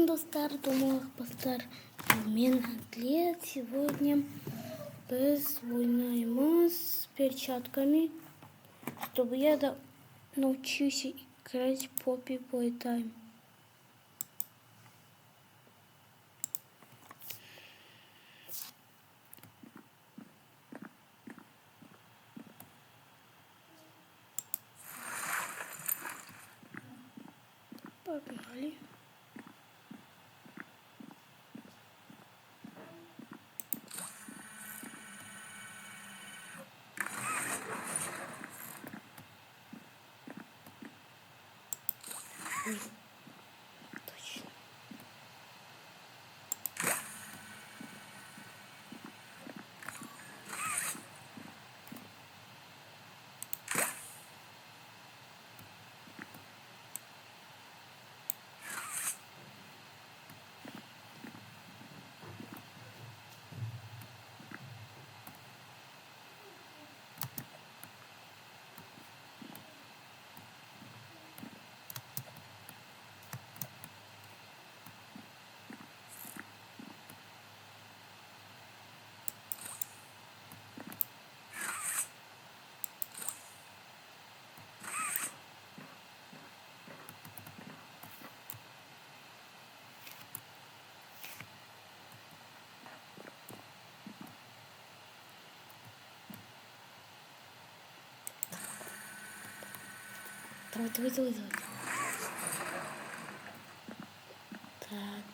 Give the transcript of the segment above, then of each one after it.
команду старт, думала постар обмен атлет. Сегодня мы с перчатками, чтобы я научился играть Poppy Playtime. Погнали. Точно. Давай. Так.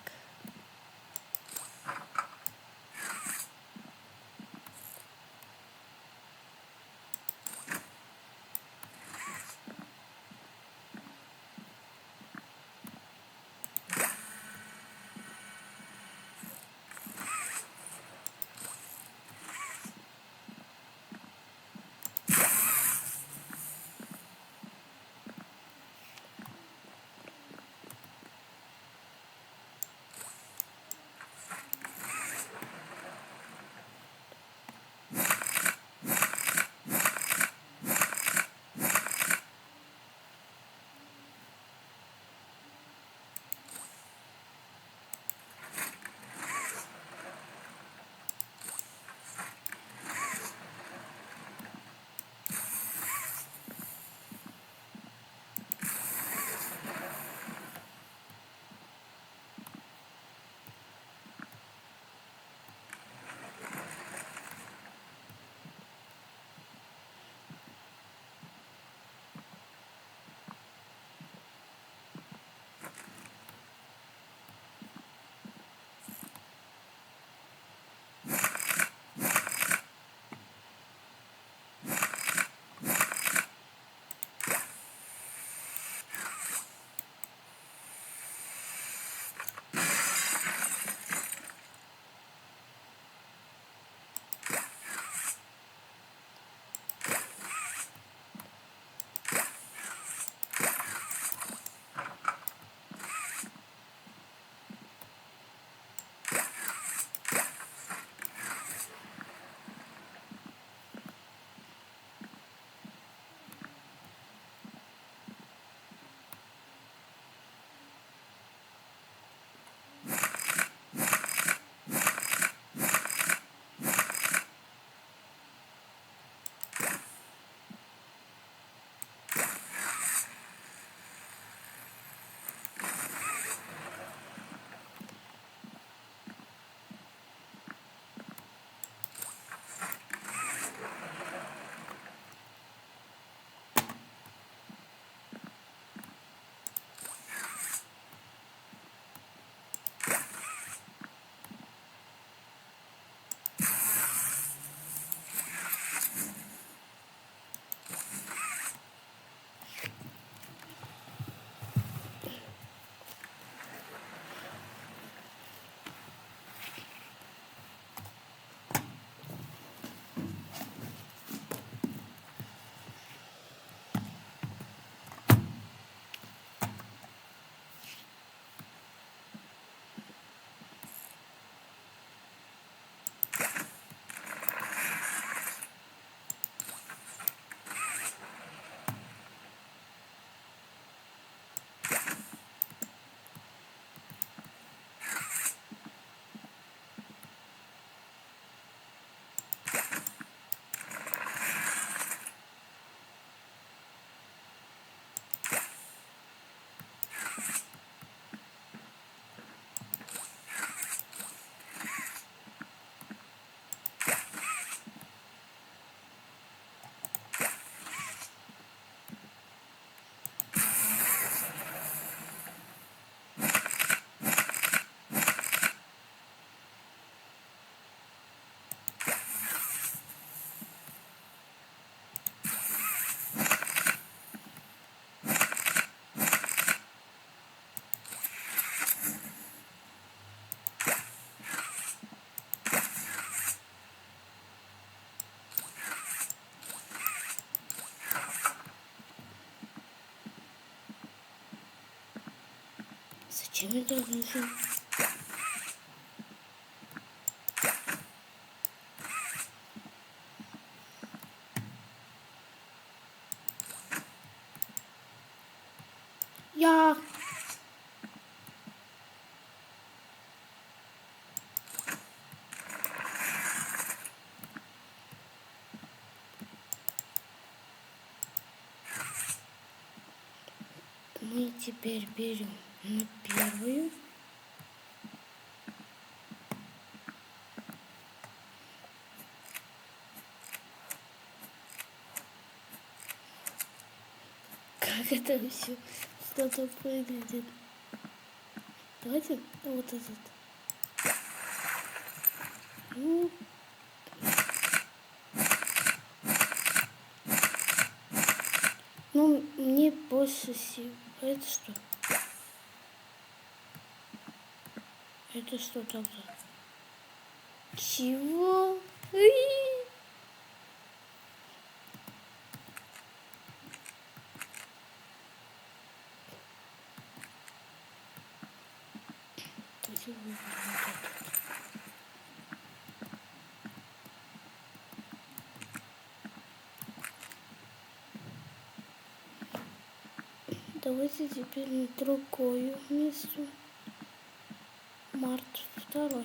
Зачем я так нужен? Я... Мы теперь берем на первую. Как это все что-то выглядит. Давайте вот этот. Ну, мне больше всего. Это что? Это что тогда? Чего? Давайте теперь на другое место. Март 2.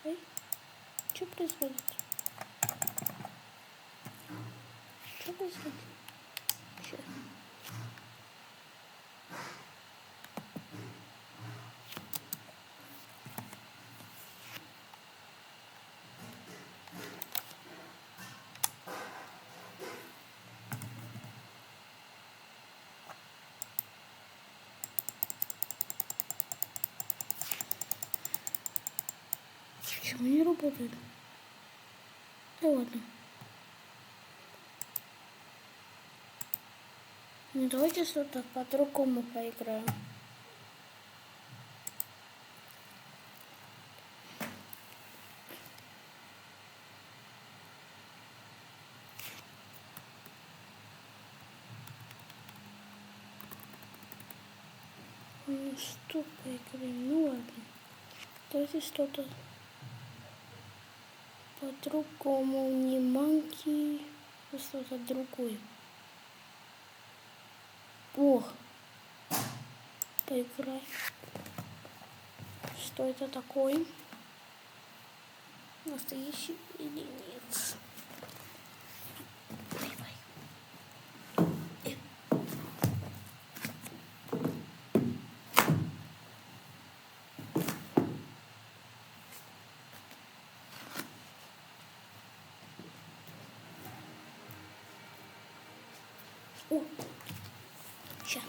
Ой, что происходит? Что происходит? Сейчас. Почему не работает? Да ладно. Ну давайте что-то по-другому поиграем. Ну что поиграем? Ну ладно. Давайте что-то по-другому. Не манки, а что-то другое. Ох, поиграй. Что это такое? Настоящий или нет? О, сейчас.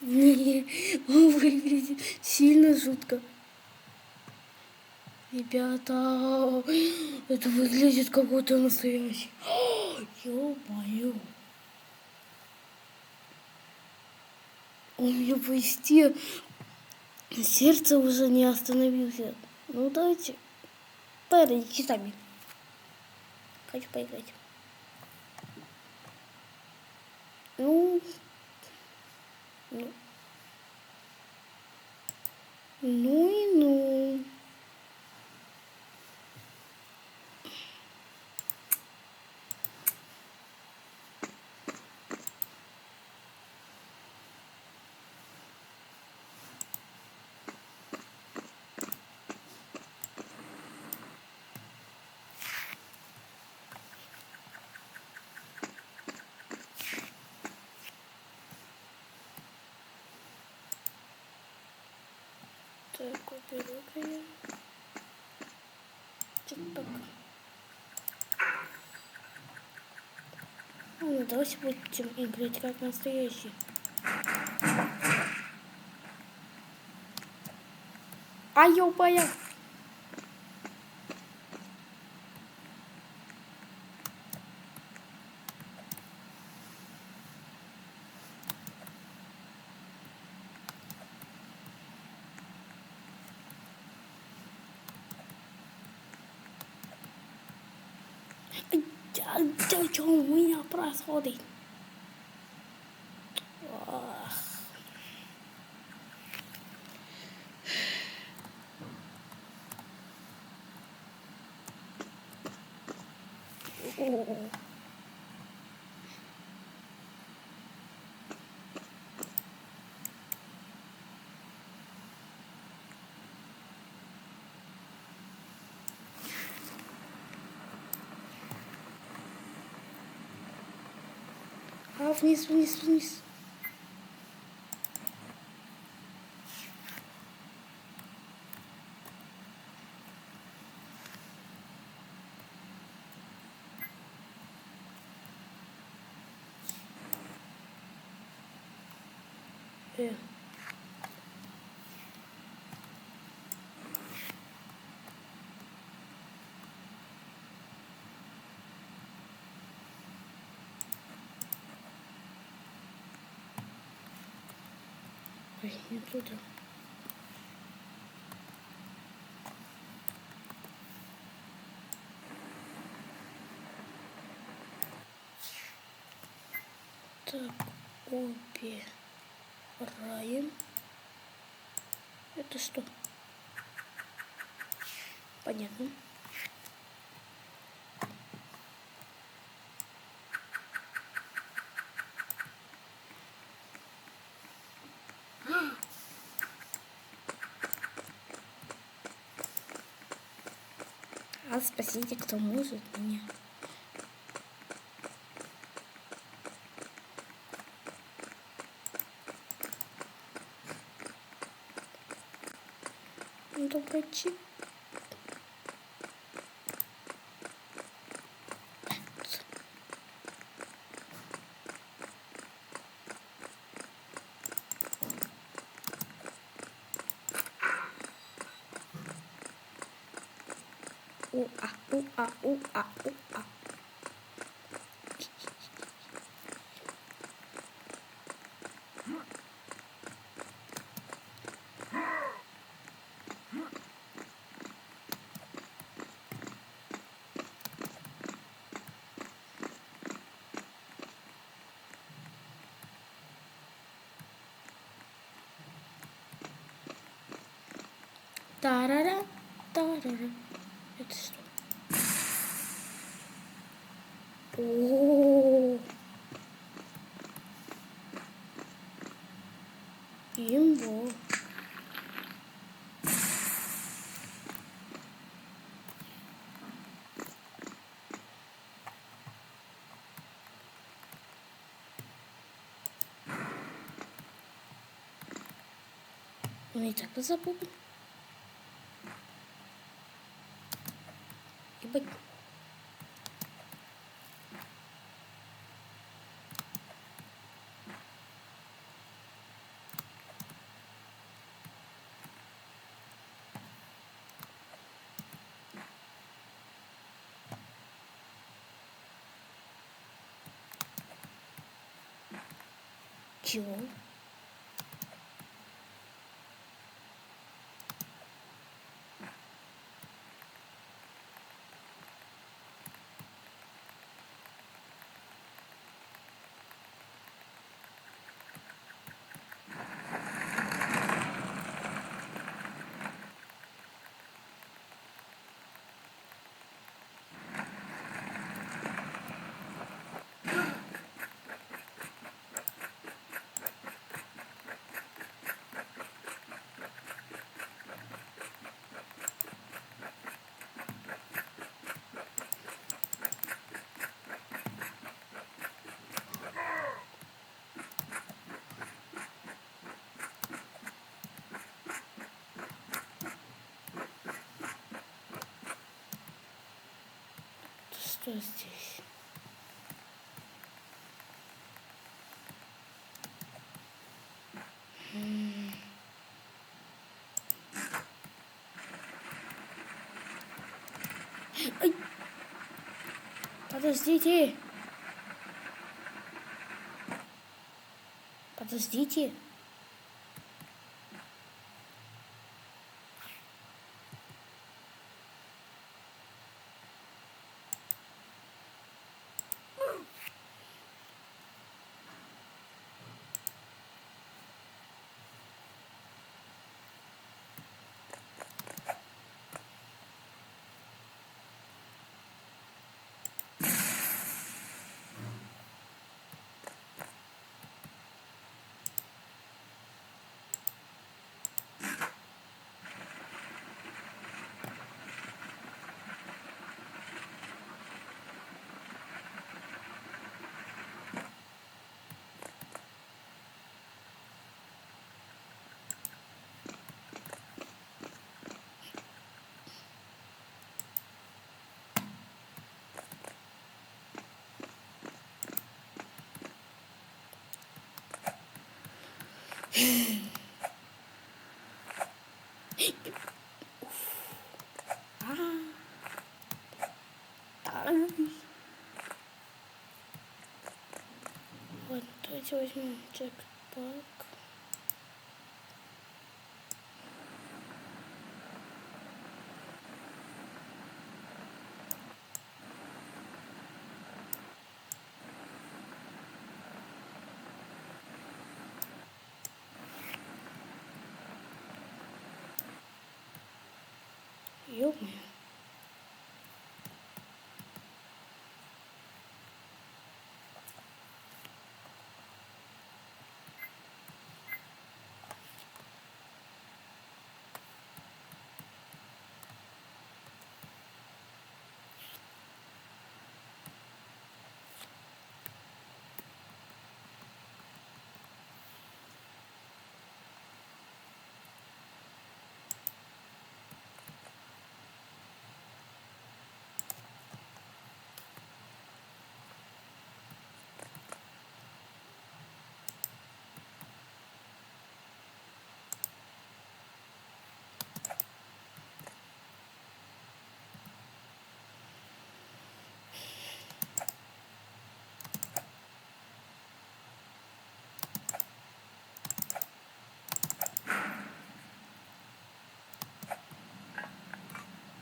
Не, он выглядит сильно жутко. Ребята, это выглядит какой-то настоящий. Ё-моё. У меня почти сердце уже не остановился. Ну давайте, поиграйте сами. Хочу поиграть. Ну, ну и ну. Уберу-ка я. Тик-ток. Ну, давайте будем играть как настоящий. А ёбая! Что у меня происходит? А, вниз, вниз, вниз. Ой, не туда. Так, убираем. Это что? Понятно. А спасите, кто может меня. Доброчи. У-а, у-а, у-а, у-а. Тарара, тарара. Это что? О, имбо. Он и так забыл. Ебать. Чего? Что здесь? Ай! Подождите! Подождите! Вот, давайте возьмем джекпак. Ё-моё.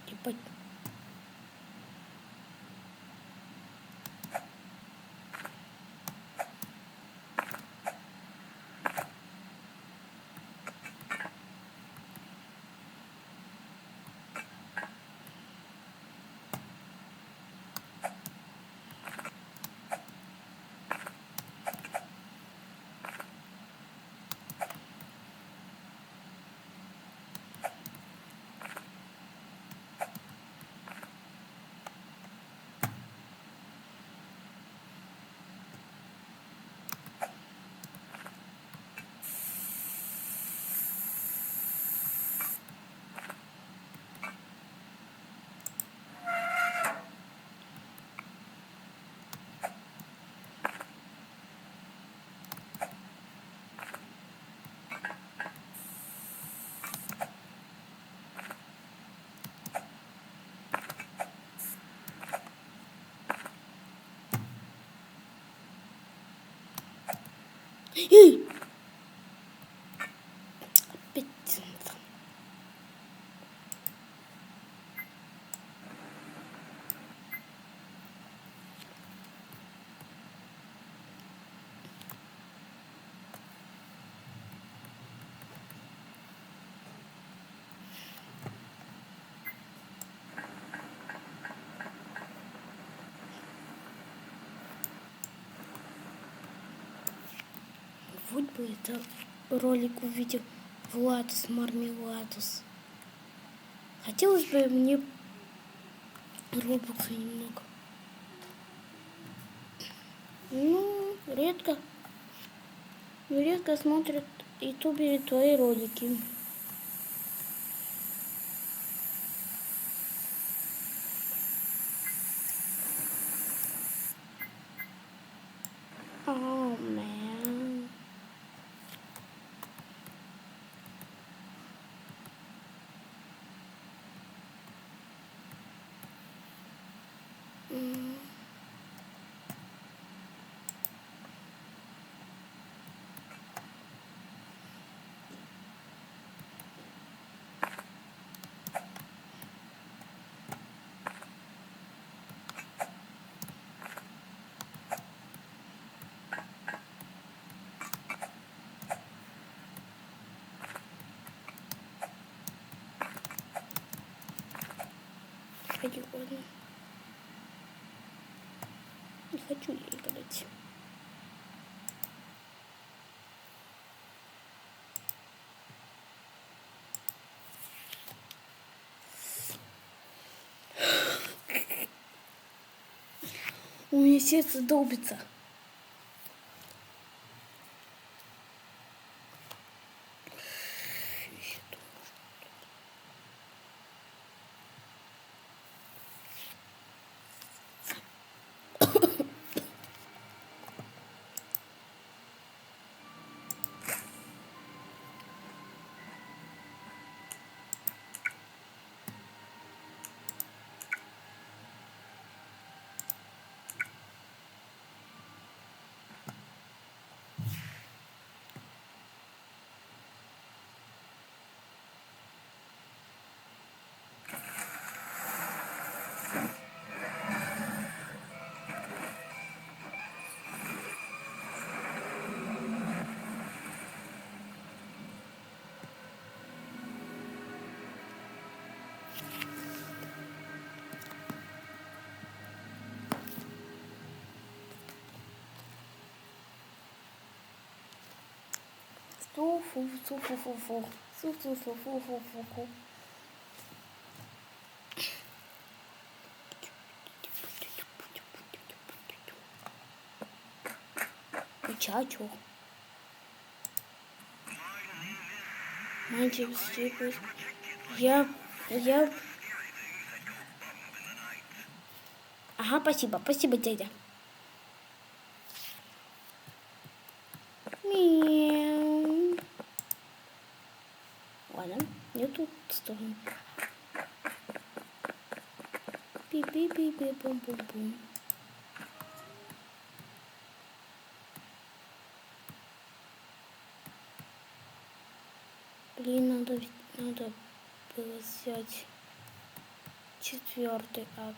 Ебать. Эй! Опять центр. Вот бы это ролик увидел Владус Мармеладус. Хотелось бы мне робокса немного. Ну, редко смотрят ютуберы твои ролики. Oh man. Хочу, ладно. Не хочу я играть. У меня сердце долбится. Фу-фу-фу-фу-фу-фу. Фу-фу-фу-фу-фу-фу. Чачу. Мальчик стипус. Я... Ага, спасибо, дядя. Мяу. Ладно, не тут сторону. Пи-пи-пи-пи-пум-пум-пум. Блин, надо было взять 4-й акт.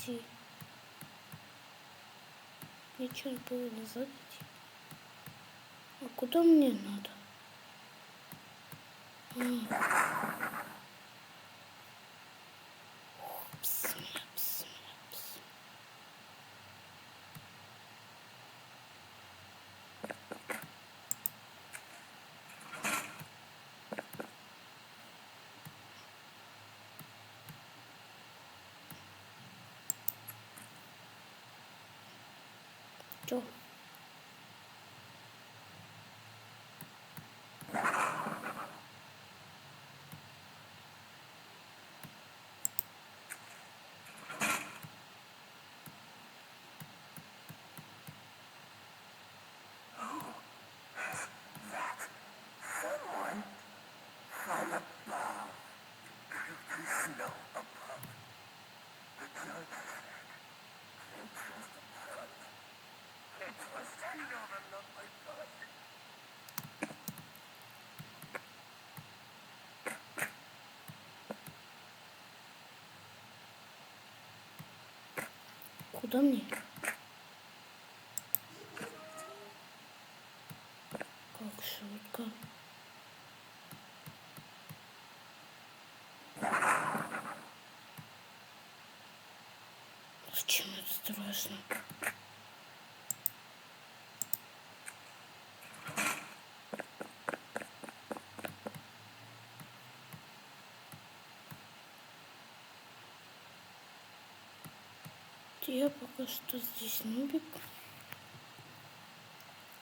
Где? Ничего было назад идти. А куда мне надо? Чё? Куда мне? Как шутка. Зачем это страшно? Я пока что здесь нубик.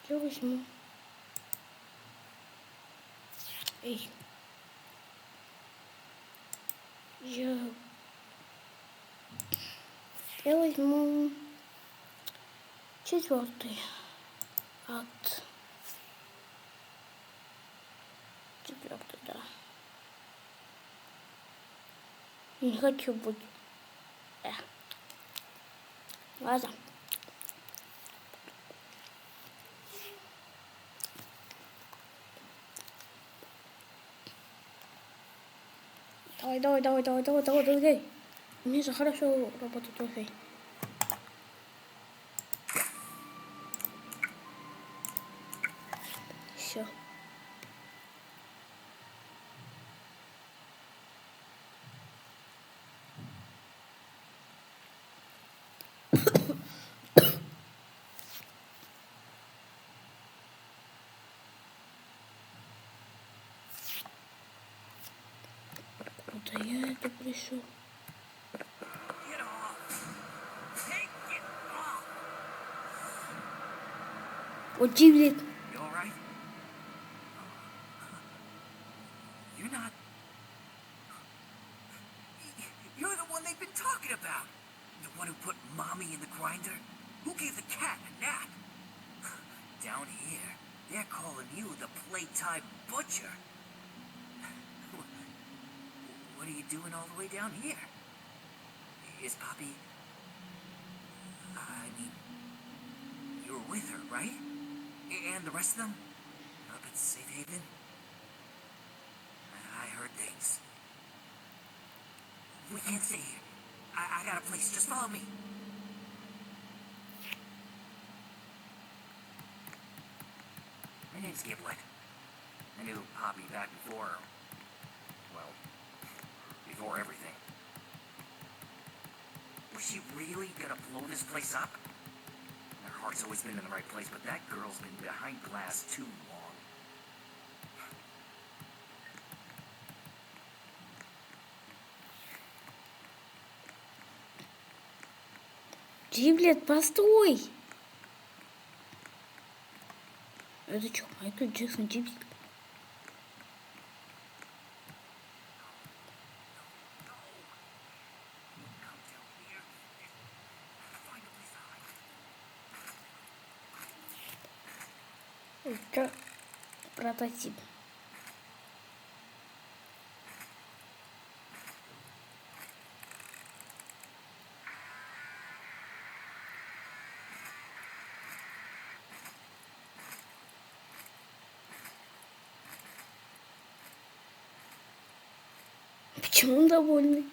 Я возьму Эй. Я возьму 4-й акт. 4-й, да. Не хочу быть. Ладно. Давай. Мне же хорошо работает Wi-Fi. Все. Куда я это пришел? Вот блин. You're the one they've been talking about. The one who put Mommy in the grinder? Who gave the cat a nap? Down here, they're calling you the Playtime Butcher. What are you doing all the way down here? Is Poppy... I mean... You were with her, right? And the rest of them? Up at Safe Haven? I heard things. We can't stay here. I got a place. Just follow me. My name's Giblet. I knew Poppy back before... well, before everything. Was she really gonna blow this place up? Her heart's always been in the right place, but that girl's been behind glass too long. Гиблет, постой! Это что, Майкл Джексон Гиблет? Это прототип. Почему он довольный?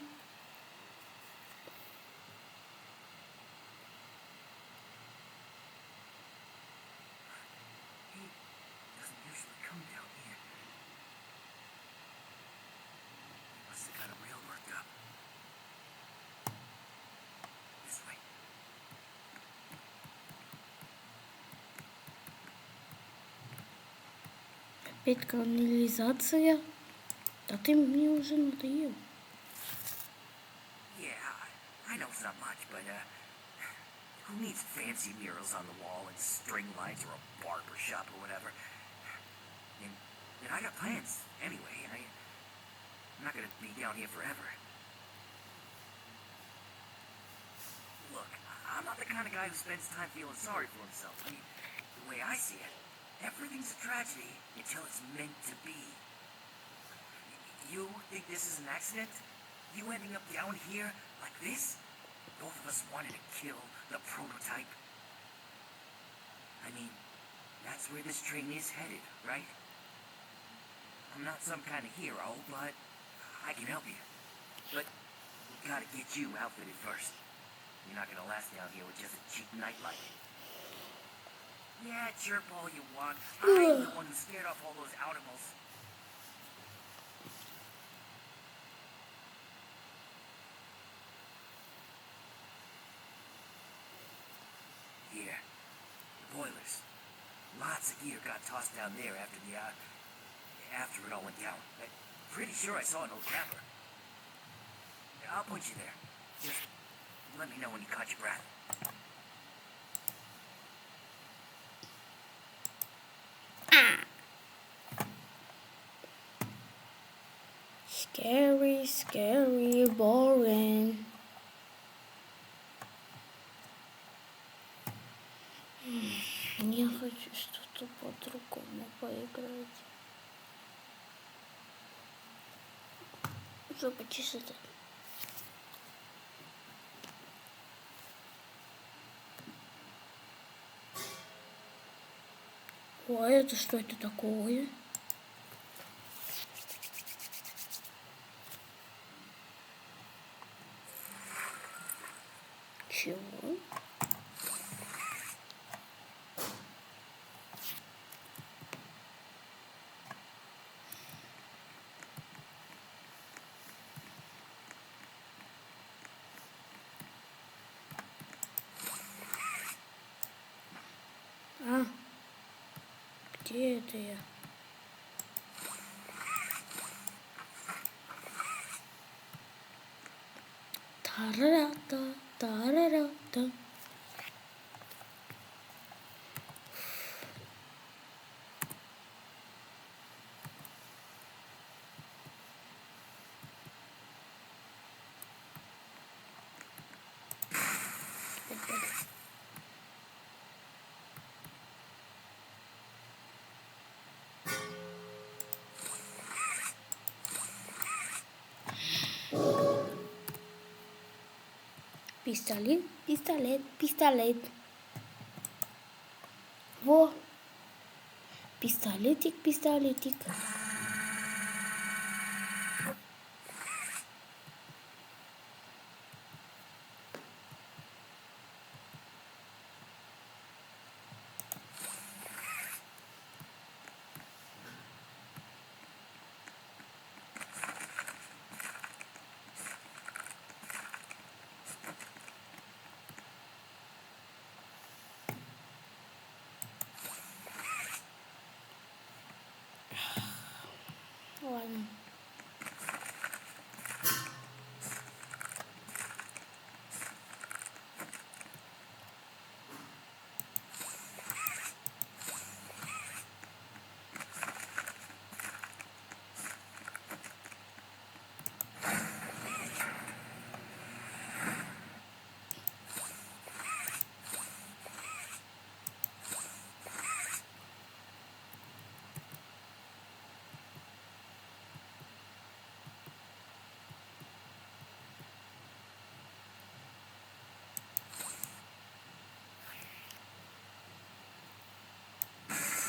Опять канализация? Да ты мне уже надоел. Yeah, I know it's not much, but, who needs fancy murals on the wall and string lights or a barber shop or whatever? And I got plans anyway, and I'm not gonna be down here forever. Look, I'm not the kind of guy who spends time feeling sorry for himself. I mean, the way I see it, everything's a tragedy until it's meant to be. You think this is an accident? You ending up down here like this? Both of us wanted to kill the prototype. I mean, that's where this train is headed, right? I'm not some kind of hero, but I can help you. But we gotta get you outfitted first. You're not gonna last down here with just a cheap nightlight. Yeah, chirp all you want. I'm the one who scared off all those animals. Here, the boilers. Lots of gear got tossed down there after it all went down. I'm pretty sure I saw an old camper. I'll point you there. Just let me know when you caught your breath. Scary, scary, boring. Я хочу что-то по-другому поиграть. Что почесать? Ой, это что это такое? Чего? А, где это я? Тарарата, тарарата. Пистолет, пистолет, пистолет. Во. Пистолетик, пистолетик. Ладно.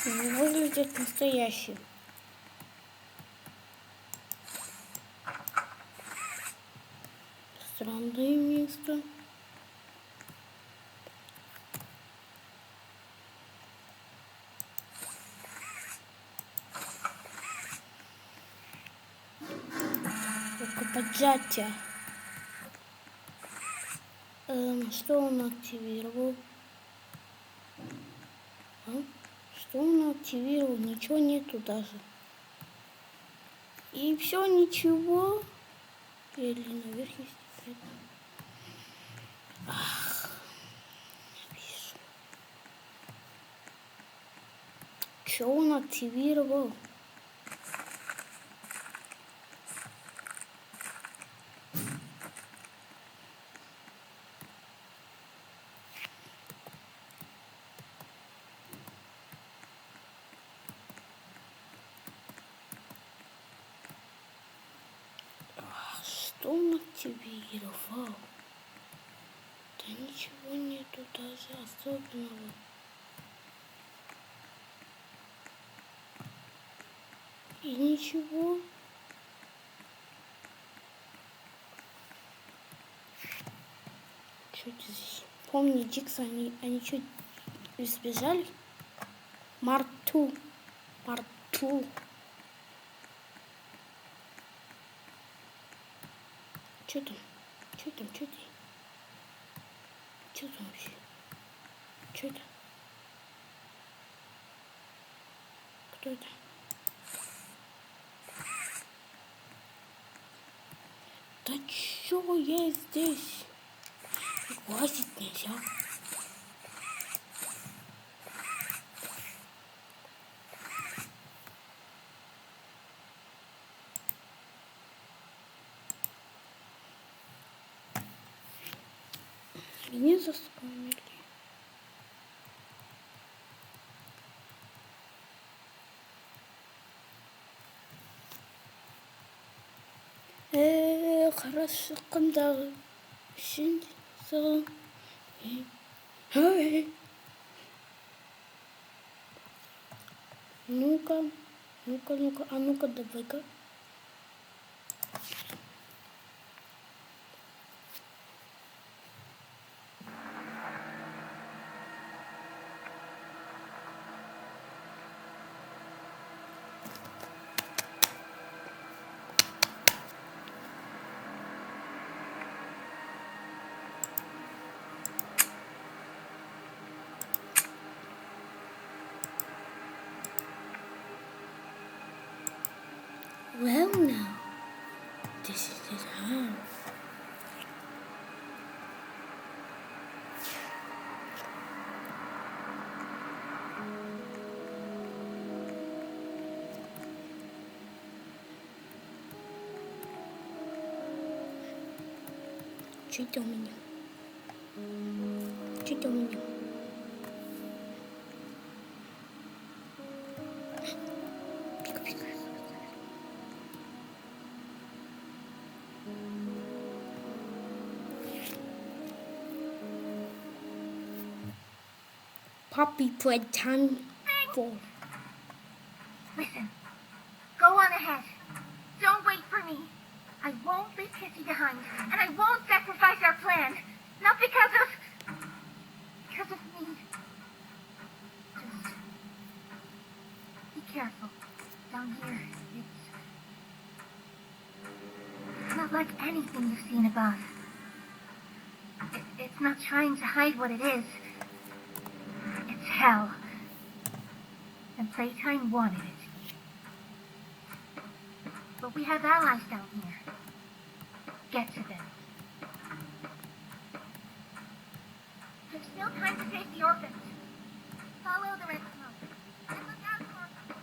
Не выглядит настоящий. Странное место. Рукопожатие. Что он активировал? А? Что он активировал? Ничего нету даже. И все, ничего. Или наверх есть какая-то. Ах, напишу. Что он активировал? Что он активировал? Да ничего нету даже особенного. И ничего. Что это здесь? Помни, Дикса, они что, сбежали? Марту. Марту. Что там? Что там? Что там? Что там вообще? Что это? Кто это? Да чё я здесь? И лазить нельзя. Меня заскамили. Хорошо, когда сидел. Ну-ка, ну-ка, а ну-ка, давай-ка. Well now, this is his house. Что это у меня? Что это у меня? Пика-пика. Puppy playtime 4. Listen, go on ahead. Don't wait for me. I won't leave Kissy behind, and I won't sacrifice our plan. Not because of me. Just be careful. Down here, it's not like anything you've seen above. It's not trying to hide what it is. It's hell. And Playtime wanted it. But we have allies down here. Get to them. There's still time to save the orphans. Follow the red smoke. And look out for them.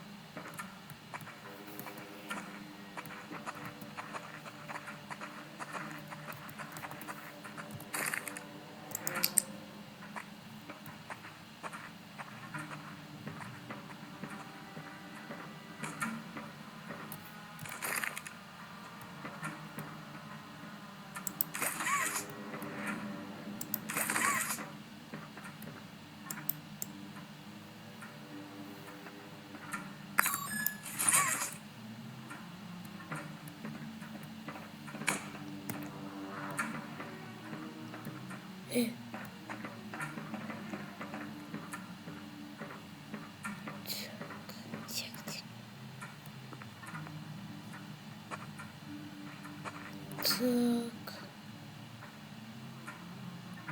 Так.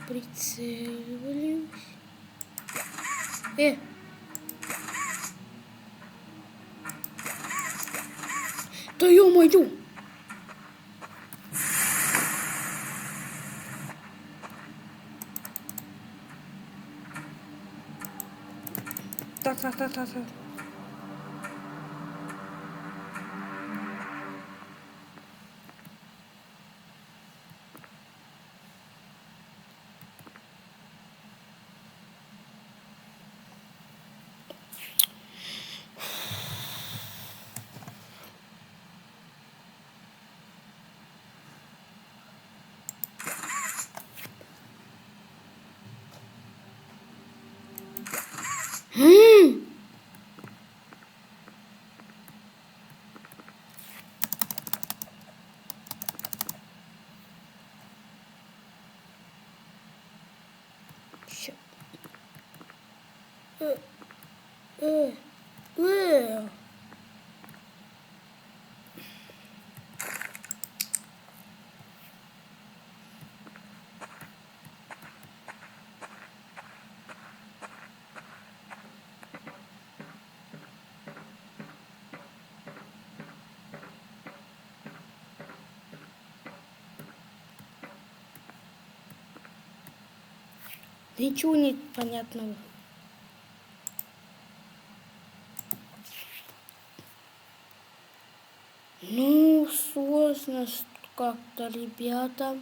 Прицеливаюсь. Да ё-моё! Так. Ща. Ничего не понятного. Ну, сложно как-то, ребята.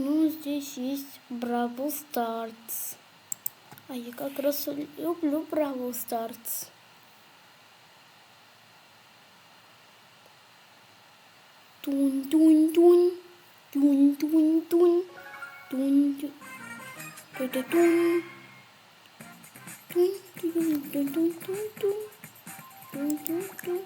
Ну, здесь есть Бравл Старс. А я как раз люблю Бравл Старс. Тунь-тунь-тунь. Тунь-тунь-тунь. Тунь-тунь. Тунь-тунь. Тунь-тунь-тунь-тунь-тунь. Тунь-тунь-тунь.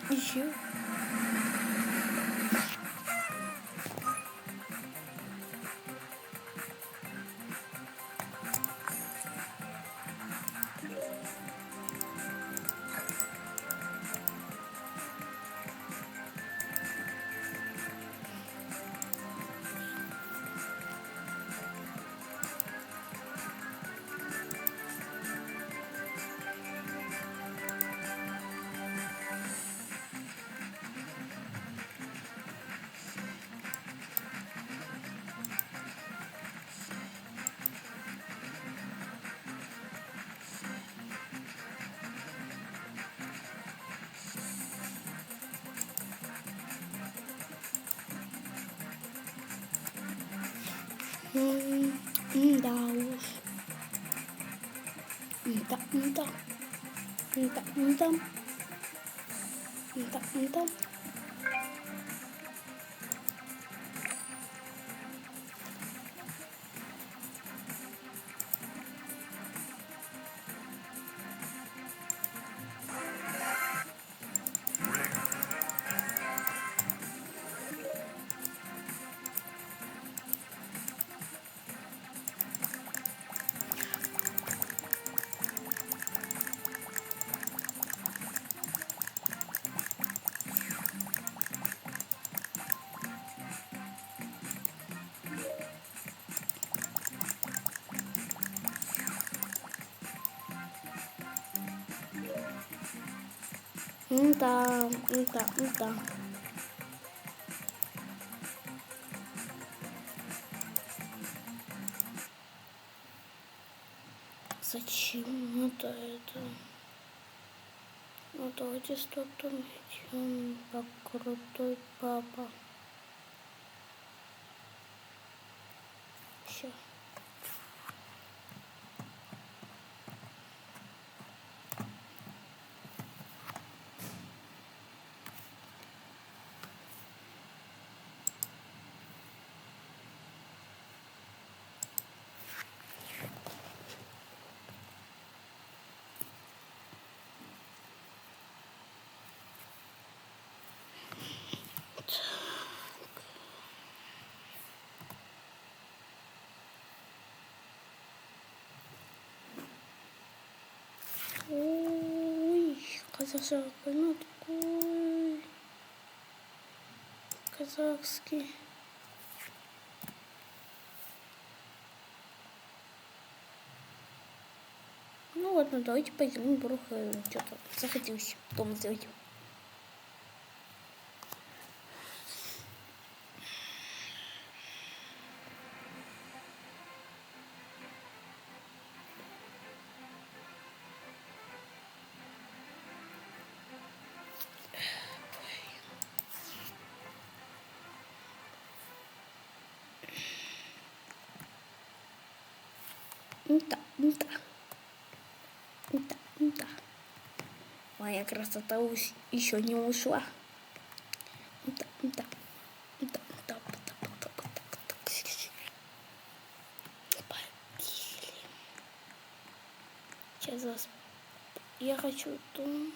Еще. Да уж. Да. Да. Зачем надо это? Ну давайте что-то найдем. Как крутой папа. Все. Ой, казахский, ну такой казахский. Ну ладно, давайте пойдем, вдруг что-то захотелось дома сделать. Да. Моя красота еще не ушла. Да. хочу дом.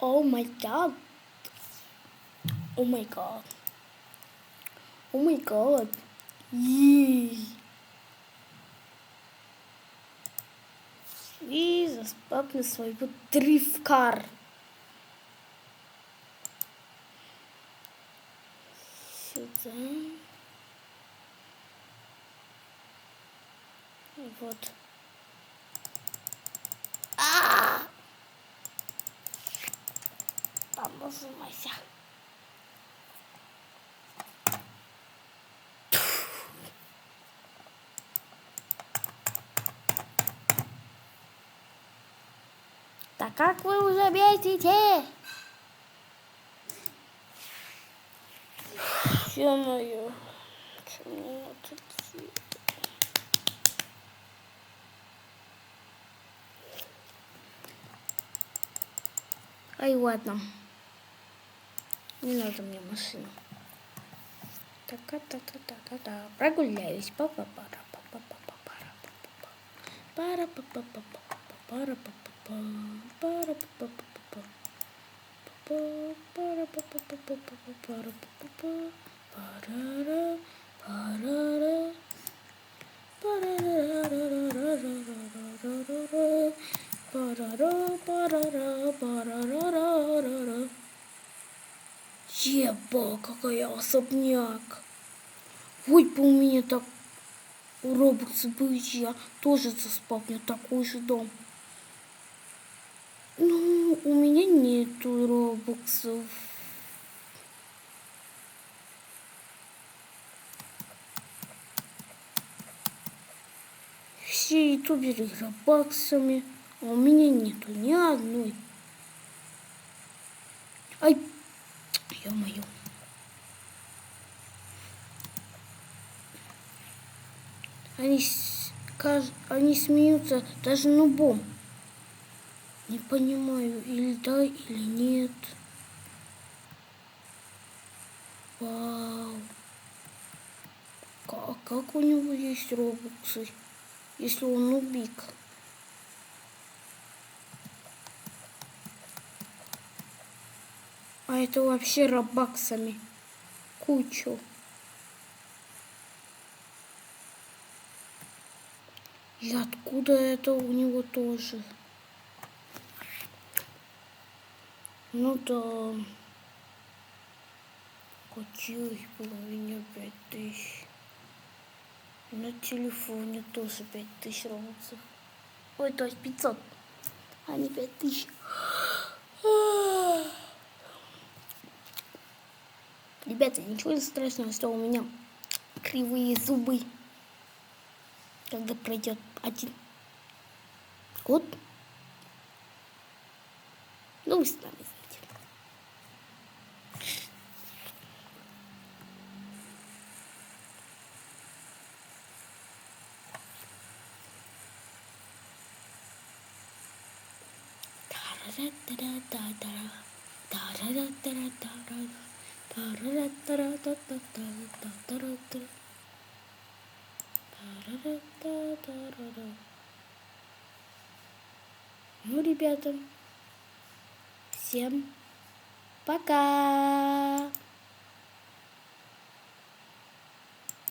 О май гад. О май гад. О май гад. И заспапни своего дрифкар. Сюда. Вот. Там нажимайся. Так как вы уже бесите? Ё-моё. Чему такие? Ай, ладно. Не надо мне машину. Та-та-та-та-та-та. Прогуляюсь. Еба, какая особняк. Ой, бы у меня так у Робокса быть, я тоже заспавню такой же дом. Ну, у меня нету Робоксов. Все ютуберы Робоксами, а у меня нету ни одной. Ай, ё-моё. Они смеются даже нубом. Не понимаю, или да, или нет. Вау. Как у него есть робоксы, если он нубик? А это вообще робоксами. Кучу. И откуда это у него тоже? Ну да. Каких было у меня 5000. На телефоне тоже 5000 робоксов. Ой, то есть 500, а не 5000. Ребята, ничего страшного, что у меня кривые зубы. Когда пройдет 1 год. Ну, вы сами знаете. Ну, ребята, всем пока!